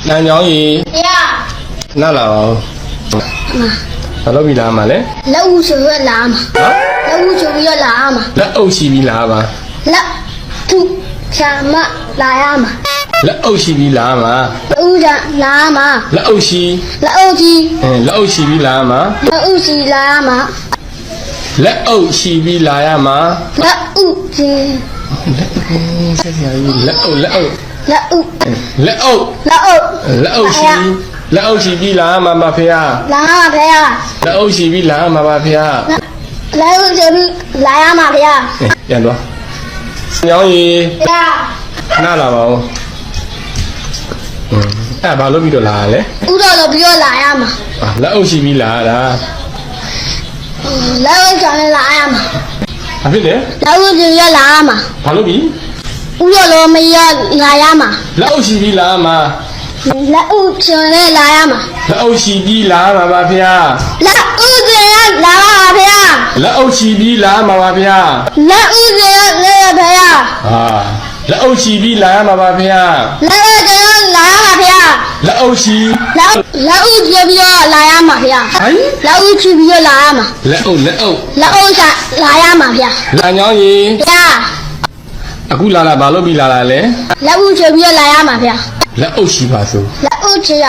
နန်းချောင်းကြီး ဗျာ နားလာပါဦးဘာလို့ပြီးလာမှာလဲ လက်ဦးချွေလာမှာ ဟမ် လက်ဦးချွေလာမှာ လက်အုပ်ရှိပြီးလာပါ လက်သူချာမလာရမှာ လက်အုပ်ရှိပြီးလာမှာ လက်ဦးချာလာမှာ လက်အုပ်ရှိ လက်အုပ်ကြီး လက်အုပ်ရှိပြီးလာမှာ လက်ဦးစီလာမှာ လက်အုပ်ရှိပြီးလာရမှာ လက်ဦးကြီး ဆက်ဆရာကြီးလက်အုပ် လက်ဦး လက်အုပ် လက်အုပ် လက်အုပ်ရှိပြီးလာမှာပါဖေဟာ လာမှာဗျာ လက်အုပ်ရှိပြီးလာမှာပါဖေဟာ လက်ဦးချွေလာရမှာဗျာ ပြန်တော့ညောင်းကြီး ဗျာ နားလာပါဦးအဲ့ဘာလို့ပြီးတော့လာရလဲ ဥတော်လို့ပြောလာရမှာ လက်အုပ်ရှိပြီးလာတာ လက်ဦးချွေလာရမှာ ဘာဖြစ်လဲ လက်ဦးချွေလာရမှာ ဘာလို့ပြီး ဥတော်လို့မရလာရမှာ လက်အုပ်ရှိပြီးလာမှာ လက်ဦးချွေလာရမှာ လက်အုပ်ရှိပြီးလာမှာပါဖေဟာ လက်ဦးချွေလာမှာဗျာ လက်အုပ်ရှိပြီးလာမှာပါဖေဟာ လက်ဦးချွေလာဗျာ လက်အုပ်ရှိပြီးလာမှာပါဖေဟာ လက်ဦးချွေလာမှာဗျာ လက်အုပ်ရှိ လက်ဦးချွေပြီးလာရမှာဗျာ ဟိုင်း လက်ဦးချွေပြီးလာရမှာ လက်အုပ် လက်ဦးချလာရမှာဗျာ လာညောင်းကြီး ဗျာ အခုလာဘာလို့ပြီးလာလဲ လက်ဦးချွေပြီးလာရမှာဗျာ လက်အုပ်ရှိပါစို့ လက်ဦးချွေရ